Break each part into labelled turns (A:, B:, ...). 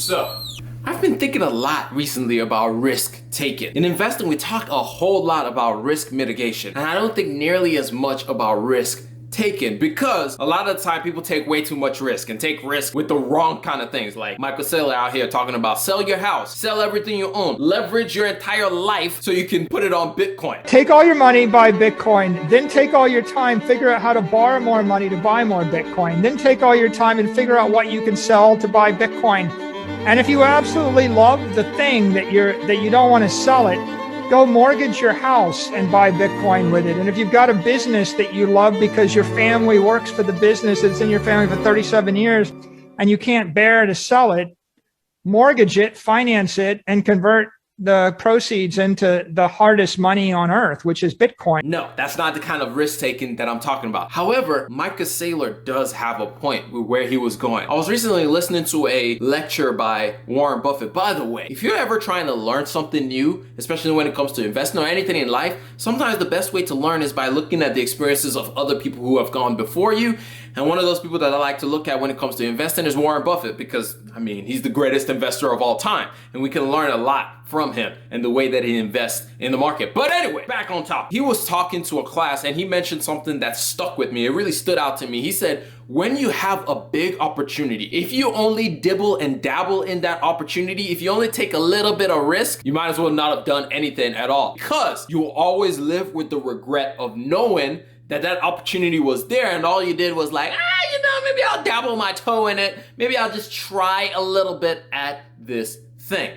A: So, I've been thinking a lot recently about risk taking. In investing, we talk a whole lot about risk mitigation, and I don't think nearly as much about risk taken, because a lot of the time people take way too much risk and take risk with the wrong kind of things. Like Michael Saylor out here talking about sell your house, sell everything you own, leverage your entire life so you can put it on Bitcoin.
B: Take all your money, buy Bitcoin, then take all your time, figure out how to borrow more money to buy more Bitcoin, then take all your time and figure out what you can sell to buy Bitcoin. And if you absolutely love the thing that you don't want to sell it, go mortgage your house and buy Bitcoin with it. And if you've got a business that you love because your family works for the business that's in your family for 37 years and you can't bear to sell it, mortgage it, finance it, and convert the proceeds into the hardest money on earth, which is Bitcoin.
A: No, that's not the kind of risk taking that I'm talking about. However, Michael Saylor does have a point with where he was going. I was recently listening to a lecture by Warren Buffett. By the way, if you're ever trying to learn something new, especially when it comes to investing or anything in life, sometimes the best way to learn is by looking at the experiences of other people who have gone before you. And one of those people that I like to look at when it comes to investing is Warren Buffett, because, I mean, he's the greatest investor of all time. And we can learn a lot from him and the way that he invests in the market. But anyway, back on top. He was talking to a class and he mentioned something that stuck with me. It really stood out to me. He said, when you have a big opportunity, if you only dibble and dabble in that opportunity, if you only take a little bit of risk, you might as well not have done anything at all, because you will always live with the regret of knowing that opportunity was there and all you did was like, maybe I'll dabble my toe in it. Maybe I'll just try a little bit at this thing.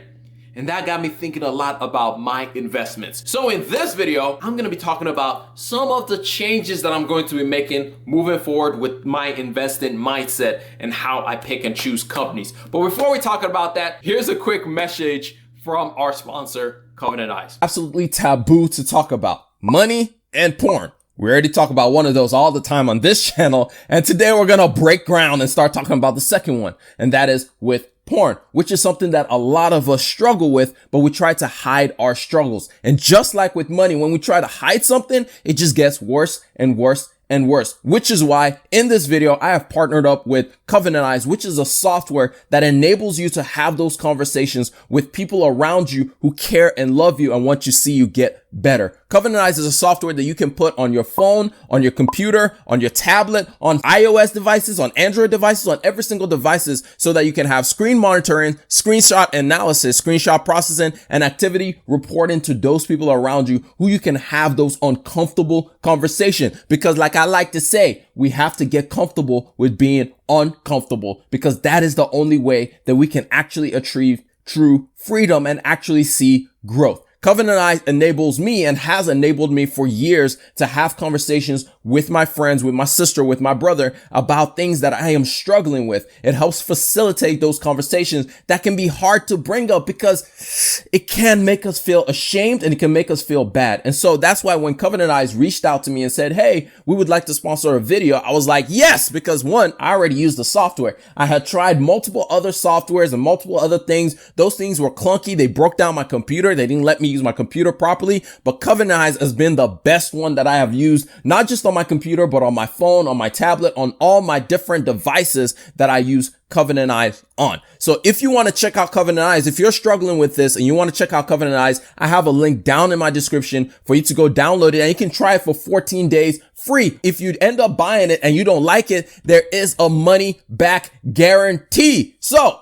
A: And that got me thinking a lot about my investments. So in this video, I'm gonna be talking about some of the changes that I'm going to be making moving forward with my investing mindset and how I pick and choose companies. But before we talk about that, here's a quick message from our sponsor, Covenant Eyes.
C: Absolutely taboo to talk about money and porn. We already talk about one of those all the time on this channel, and today we're gonna break ground and start talking about the second one, and that is with porn, which is something that a lot of us struggle with, but we try to hide our struggles. And just like with money, when we try to hide something, it just gets worse and worse and worse, which is why in this video, I have partnered up with Covenant Eyes, which is a software that enables you to have those conversations with people around you who care and love you and want to see you get better. Covenant Eyes is a software that you can put on your phone, on your computer, on your tablet, on iOS devices, on Android devices, on every single devices, so that you can have screen monitoring, screenshot analysis, screenshot processing, and activity reporting to those people around you who you can have those uncomfortable conversations. Because like I like to say, we have to get comfortable with being uncomfortable, because that is the only way that we can actually achieve true freedom and actually see growth. Covenant Eyes enables me and has enabled me for years to have conversations with my friends, with my sister, with my brother about things that I am struggling with. It helps facilitate those conversations that can be hard to bring up because it can make us feel ashamed and it can make us feel bad. And so that's why when Covenant Eyes reached out to me and said, hey, we would like to sponsor a video, I was like, yes, because one, I already used the software. I had tried multiple other softwares and multiple other things. Those things were clunky. They broke down my computer. They didn't let me use my computer properly, but Covenant Eyes has been the best one that I have used, not just on my computer, but on my phone, on my tablet, on all my different devices that I use Covenant Eyes on. So if you want to check out Covenant Eyes, if you're struggling with this and you want to check out Covenant Eyes, I have a link down in my description for you to go download it, and you can try it for 14 days free. If you end up buying it and you don't like it, there is a money back guarantee. So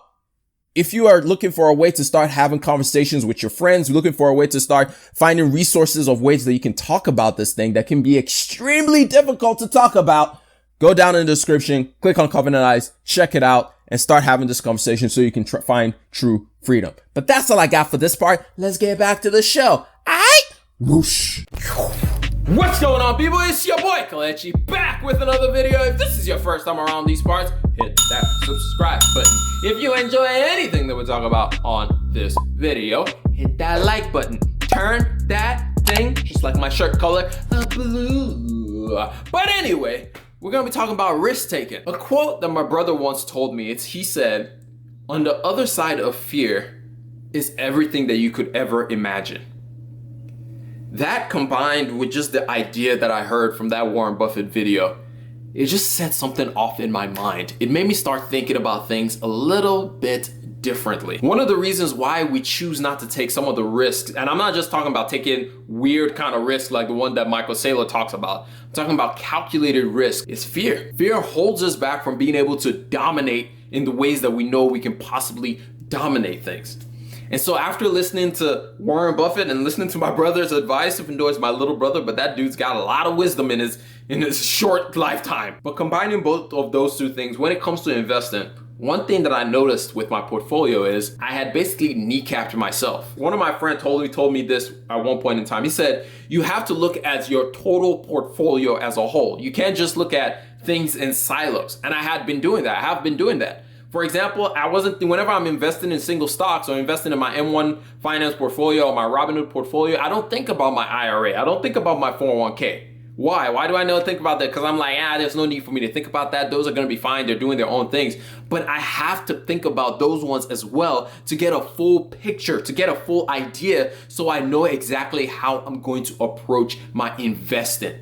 C: if you are looking for a way to start having conversations with your friends, looking for a way to start finding resources of ways that you can talk about this thing that can be extremely difficult to talk about, go down in the description, click on Covenant Eyes, check it out, and start having this conversation so you can find true freedom. But that's all I got for this part. Let's get back to the show. Aight? Whoosh.
A: What's going on, people? It's your boy Kalechi back with another video. If this is your first time around these parts, hit that subscribe button. If you enjoy anything that we talk about on this video, hit that like button. Turn that thing, just like my shirt color, blue. But anyway, we're gonna be talking about risk taking. A quote that my brother once told me, he said, on the other side of fear is everything that you could ever imagine. That combined with just the idea that I heard from that Warren Buffett video, it just set something off in my mind. It made me start thinking about things a little bit differently. One of the reasons why we choose not to take some of the risks, and I'm not just talking about taking weird kind of risks like the one that Michael Saylor talks about. I'm talking about calculated risk, is fear. Fear holds us back from being able to dominate in the ways that we know we can possibly dominate things. And so after listening to Warren Buffett and listening to my brother's advice, even though it's my little brother, but that dude's got a lot of wisdom in his short lifetime. But combining both of those two things, when it comes to investing, one thing that I noticed with my portfolio is I had basically kneecapped myself. One of my friends told me this at one point in time. He said, you have to look at your total portfolio as a whole. You can't just look at things in silos. And I had been doing that. I have been doing that. For example, whenever I'm investing in single stocks or investing in my M1 finance portfolio or my Robinhood portfolio, I don't think about my IRA. I don't think about my 401k. Why? Why do I not think about that? Because I'm like, there's no need for me to think about that. Those are going to be fine. They're doing their own things. But I have to think about those ones as well to get a full picture, to get a full idea, so I know exactly how I'm going to approach my investing.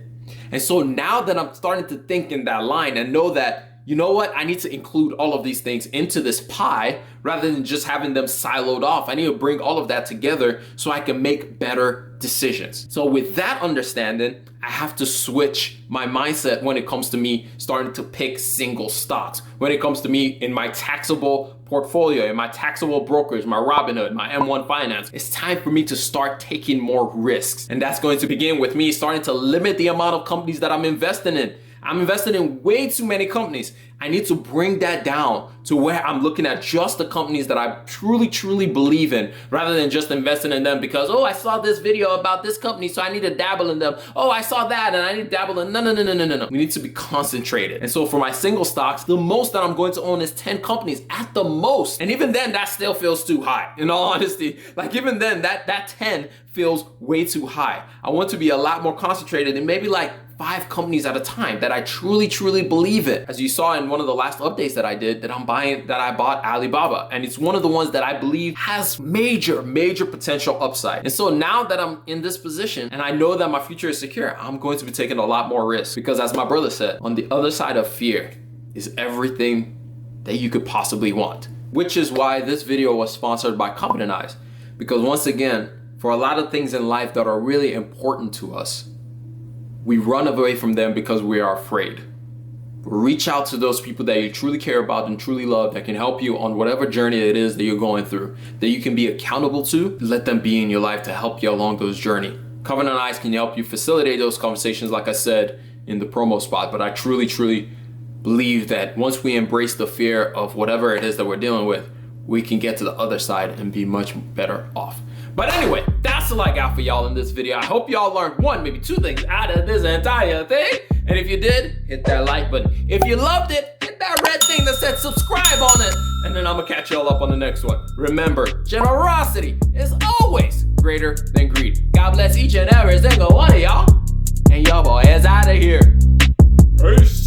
A: And so now that I'm starting to think in that line and know that, you know what, I need to include all of these things into this pie rather than just having them siloed off. I need to bring all of that together so I can make better decisions. So with that understanding, I have to switch my mindset when it comes to me starting to pick single stocks. When it comes to me in my taxable portfolio, in my taxable brokerage, my Robinhood, my M1 Finance, it's time for me to start taking more risks. And that's going to begin with me starting to limit the amount of companies that I'm investing in. I'm invested in way too many companies. I need to bring that down to where I'm looking at just the companies that I truly believe in, rather than just investing in them because, I saw this video about this company, so I need to dabble in them. I saw that and I need to dabble in. No. We need to be concentrated. And so for my single stocks, the most that I'm going to own is 10 companies at the most. And even then, that still feels too high. In all honesty, like even then, that 10 feels way too high. I want to be a lot more concentrated and maybe like 5 companies at a time that I truly believe in. As you saw in one of the last updates that I did, that I bought Alibaba, and it's one of the ones that I believe has major potential upside. And so now that I'm in this position and I know that my future is secure, I'm going to be taking a lot more risks, because as my brother said, on the other side of fear is everything that you could possibly want. Which is why this video was sponsored by Confident Eyes, because once again, for a lot of things in life that are really important to us, we run away from them because we are afraid. Reach out to those people that you truly care about and truly love, that can help you on whatever journey it is that you're going through, that you can be accountable to. Let them be in your life to help you along those journey. Covenant Eyes can help you facilitate those conversations, like I said in the promo spot. But I truly believe that once we embrace the fear of whatever it is that we're dealing with, we can get to the other side and be much better off. But anyway, that's all I got for y'all in this video. I hope y'all learned 1, maybe 2 things out of this entire thing. And if you did, hit that like button. If you loved it, hit that red thing that said subscribe on it. And then I'm gonna catch y'all up on the next one. Remember, generosity is always greater than greed. God bless each and every single one of y'all. And y'all boy is out of here. Peace.